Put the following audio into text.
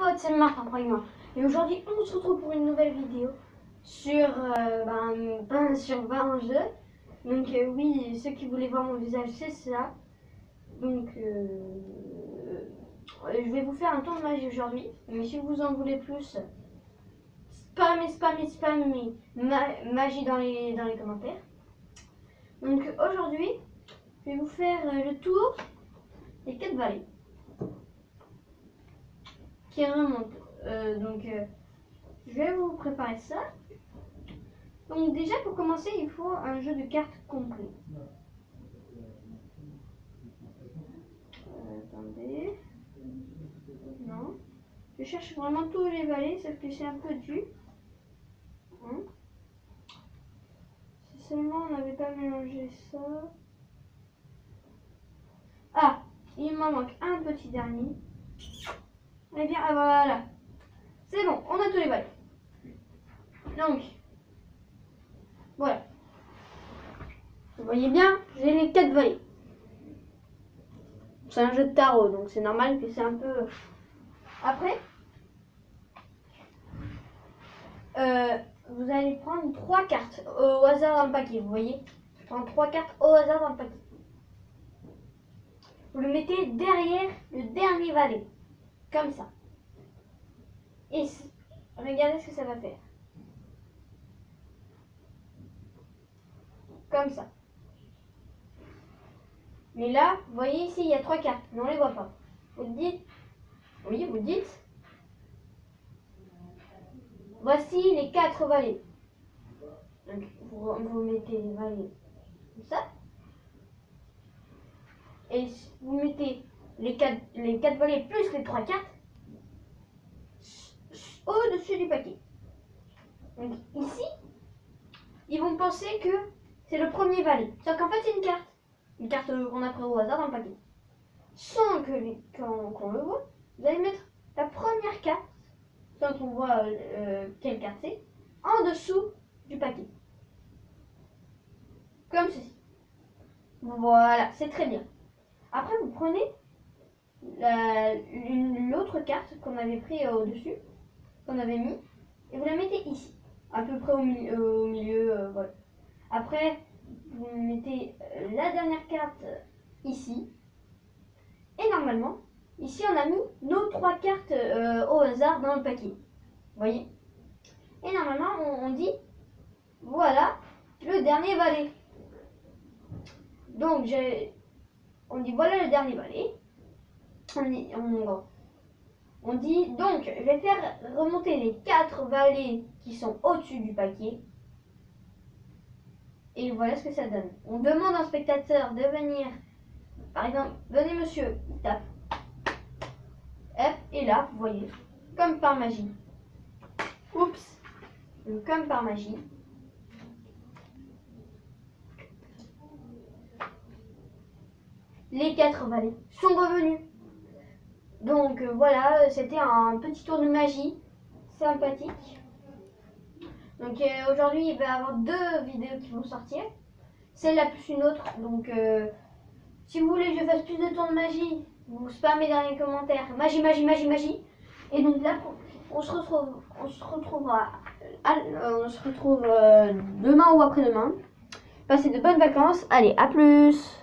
potes, c'est Martin Pragma. Et aujourd'hui, on se retrouve pour une nouvelle vidéo sur, sur un jeu. Donc oui, ceux qui voulaient voir mon visage, c'est ça. Donc je vais vous faire un tour de magie aujourd'hui. Mais si vous en voulez plus, spammez magie dans les commentaires. Donc aujourd'hui, je vais vous faire le tour des 4 vallées qui remontent. Je vais vous préparer ça. Donc déjà pour commencer, il faut un jeu de cartes complet. Attendez. Non. Je cherche vraiment tous les vallées, sauf que c'est un peu dur. Si seulement on n'avait pas mélangé ça. Ah, il m'en manque un petit dernier. Eh bien, voilà. C'est bon, on a tous les vallées. Donc, voilà. Vous voyez bien, j'ai les 4 vallées. C'est un jeu de tarot, donc c'est normal que c'est un peu... Après, vous allez prendre 3 cartes au hasard dans le paquet, vous voyez. Prendre 3 cartes au hasard dans le paquet. Vous le mettez derrière le dernier valet, comme ça. Et regardez ce que ça va faire. Comme ça. Mais là, vous voyez ici, il y a 3 cartes, mais on ne les voit pas. Vous dites, oui, vous dites, voici les 4 valets. Donc, vous mettez les valets comme ça. Et vous mettez les 4 valets plus les 3 cartes au-dessus du paquet. Donc ici, ils vont penser que c'est le premier valet. Sauf qu'en fait, c'est une carte. Une carte qu'on a pris au hasard dans le paquet. Sans qu'on le voit, vous allez mettre la première carte, sans qu'on voit quelle carte c'est, en dessous du paquet. Comme ceci. Voilà, c'est très bien. Après, vous prenez l'autre carte qu'on avait pris au-dessus, qu'on avait mis, et vous la mettez ici, à peu près au milieu, voilà. Après, vous mettez la dernière carte ici, et normalement, ici on a mis nos 3 cartes au hasard dans le paquet, vous voyez. Et normalement, on dit, voilà, le dernier valet. Donc, on dit, voilà le dernier valet. On dit, donc, je vais faire remonter les 4 valets qui sont au-dessus du paquet. Et voilà ce que ça donne. On demande à un spectateur de venir, par exemple, venez monsieur, il tape. Hop, et là, vous voyez, comme par magie. Oups, comme par magie. Les 4 valets sont revenus. Donc voilà, c'était un petit tour de magie sympathique. Donc aujourd'hui, il va y avoir 2 vidéos qui vont sortir. Celle-là plus une autre. Donc si vous voulez que je fasse plus de tours de magie, vous spammez dans les commentaires magie. Et donc là, on se retrouve demain ou après-demain. Passez de bonnes vacances. Allez, à plus.